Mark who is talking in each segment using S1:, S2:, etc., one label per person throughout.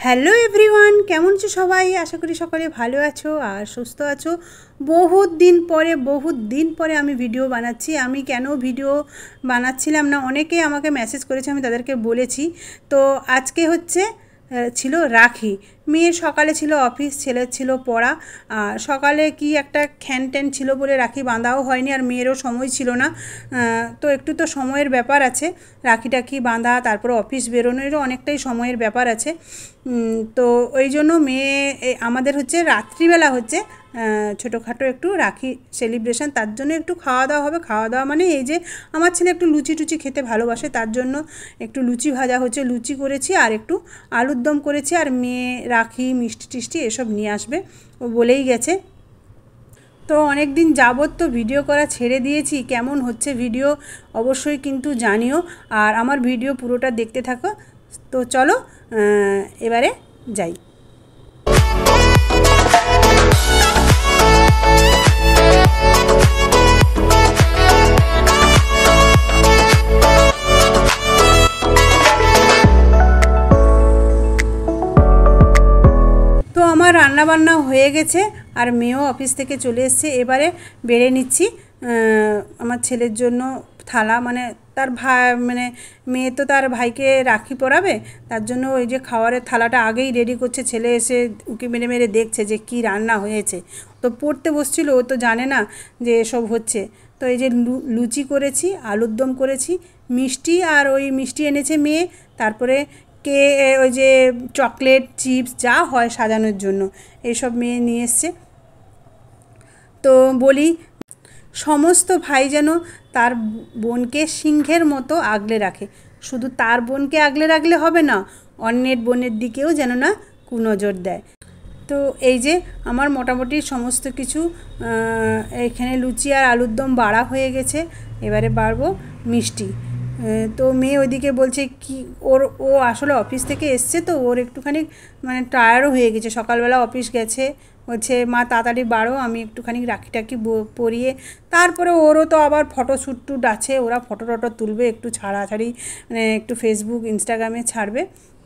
S1: Hello everyone, কেমন আছো সবাই? আশা করি সকলে ভালো আছো আর সুস্থ আছো। বহুত দিন পরে আমি ভিডিও বানাচ্ছি। আমি কেন ভিডিও বানাচ্ছিলাম না, অনেকেই আমাকে মেসেজ করেছে, আমি তাদেরকে বলেছি। তো আজকে হচ্ছে ছিল রাখি। মেয়ের সকালে ছিল অফিস, ছেলের ছিল পড়া। সকালে কি একটা খ্যান ছিল বলে রাখি বাঁধাও হয়নি, আর মেয়েরও সময় ছিল না। তো একটু তো সময়ের ব্যাপার আছে, রাখি টাখি বাঁধা, তারপর অফিস বেরোনোরও অনেকটাই সময়ের ব্যাপার আছে। তো ওই জন্য আমাদের হচ্ছে রাত্রিবেলা হচ্ছে ছোটোখাটো একটু রাখি সেলিব্রেশন, তার জন্য একটু খাওয়া দাওয়া হবে। খাওয়া দাওয়া মানে এই যে আমার ছেলে একটু লুচি টুচি খেতে ভালোবাসে, তার জন্য একটু লুচি ভাজা হচ্ছে, লুচি করেছি আর একটু আলুর দম করেছি। আর মেয়ে রাখি মিষ্টি টিষ্টি এসব নিয়ে আসবে, ও বলেই গেছে। তো অনেক দিন যাবত তো ভিডিও করা ছেড়ে দিয়েছি, কেমন হচ্ছে ভিডিও অবশ্যই কিন্তু জানিও, আর আমার ভিডিও পুরোটা দেখতে থাকো। তো চলো এবারে যাই। তো আমার রান্নাবান্না হয়ে গেছে আর মেয়েও অফিস থেকে চলে এসেছে। এবারে বেড়ে নিচ্ছি আমার ছেলের জন্য থালা, মানে তার ভাই, মানে মেয়ে তো তার ভাইকে রাখি পরাবে, তার জন্য ওই যে খাওয়ারের থালাটা আগেই রেডি করছে। ছেলে এসে উঁকি মেরে মেরে দেখছে যে কি রান্না হয়েছে। তো পড়তে বসছিল, ও তো জানে না যে এসব হচ্ছে। তো এই যে লুচি করেছি, আলুর দম করেছি, মিষ্টি, আর ওই মিষ্টি এনেছে মেয়ে, তারপরে ওই যে চকলেট চিপস যা হয় সাজানোর জন্য এইসব মেয়ে নিয়ে এসছে। তো বলি, সমস্ত ভাই যেন তার বোনকে সিংহের মতো আগলে রাখে। শুধু তার বোনকে আগলে রাখলে হবে না, অন্যের বোনের দিকেও যেন না কুনজর দেয়। তো এই যে আমার মোটামুটি সমস্ত কিছু এখানে লুচি আর আলুর দম বাড়া হয়ে গেছে, এবারে বাড়বো মিষ্টি। তো মেয়ে ওইদিকে বলছে কি, ও আসলে অফিস থেকে এসছে, তো ওর একটুখানি মানে টায়ার্ডও হয়ে গেছে, সকালবেলা অফিস গেছে। বলছে মা তাড়াতাড়ি বাড়ো, আমি একটুখানি রাখি টাকি পরিয়ে, তারপরে ওরও তো আবার ফটোশ্যুট টুট আছে, ওরা ফটো টটো তুলবে, একটু ছাড়াছাড়ি মানে একটু ফেসবুক ইনস্টাগ্রামে ছাড়বে।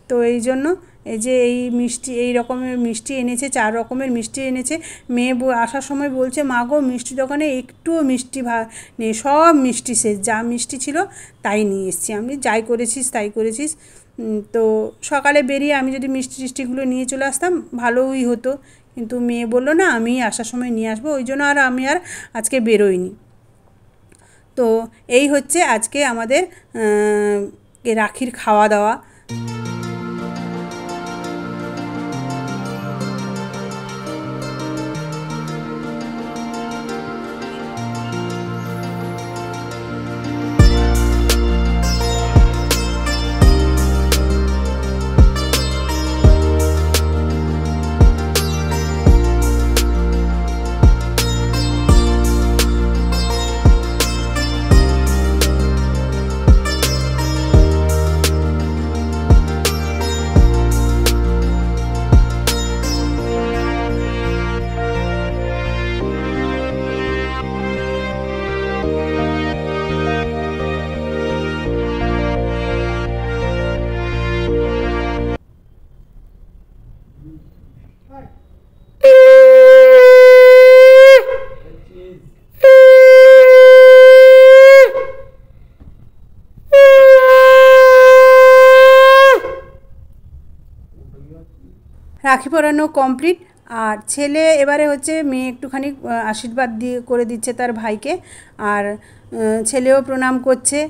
S1: তো এই জন্য এই যে এই মিষ্টি, এই রকমের মিষ্টি এনেছে, 4 রকমের মিষ্টি এনেছে। মেয়ে আসার সময় বলছে মা গো, মিষ্টি দোকানে একটুও মিষ্টি নেই, সব মিষ্টি শেষ, যা মিষ্টি ছিল তাই নিয়ে এসেছি। আমি যাই করেছিস তাই করেছিস। তো সকালে বেরিয়ে আমি যদি মিষ্টি টিষ্টিগুলো নিয়ে চলে আসতাম ভালোই হতো, কিন্তু মেয়ে বললো না আমি আসার সময় নিয়ে আসবো, ওই জন্য আমি আর আজকে বেরোইনি। তো এই হচ্ছে আজকে আমাদের রাখির খাওয়া দাওয়া। রাখি পরানো কমপ্লিট, আর ছেলে এবারে হচ্ছে মেয়ে একটুখানি আশীর্বাদ করে দিচ্ছে তার ভাইকে, আর ছেলেও প্রণাম করছে।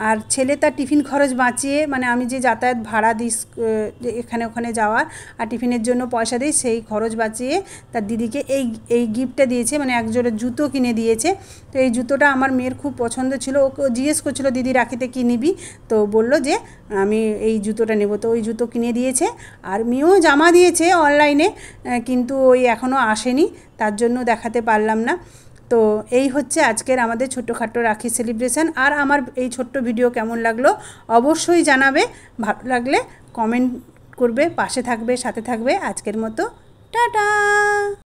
S1: আর ছেলে তার টিফিন খরচ বাঁচিয়ে, মানে আমি যে যাতায়াত ভাড়া দিই এখানে ওখানে যাওয়ার আর টিফিনের জন্য পয়সা দিই, সেই খরচ বাঁচিয়ে তার দিদিকে এই গিফটটা দিয়েছে, মানে একজোড়া জুতো কিনে দিয়েছে। তো এই জুতোটা আমার মেয়ের খুব পছন্দ ছিল, ওকে জিজ্ঞেস করছিল দিদি রাখিতে কী নিবি, তো বলল যে আমি এই জুতোটা নেব। তো ওই জুতো কিনে দিয়েছে, আর মেয়েও জামা দিয়েছে অনলাইনে, কিন্তু ওই এখনও আসেনি, তার জন্য দেখাতে পারলাম না। তো এই হচ্ছে আজকের আমাদের ছোটোখাটো রাখি সেলিব্রেশন। আর আমার এই ছোট্ট ভিডিও কেমন লাগলো অবশ্যই জানাবে, ভালো লাগলে কমেন্ট করবে, পাশে থাকবে, সাথে থাকবে। আজকের মতো টাটা।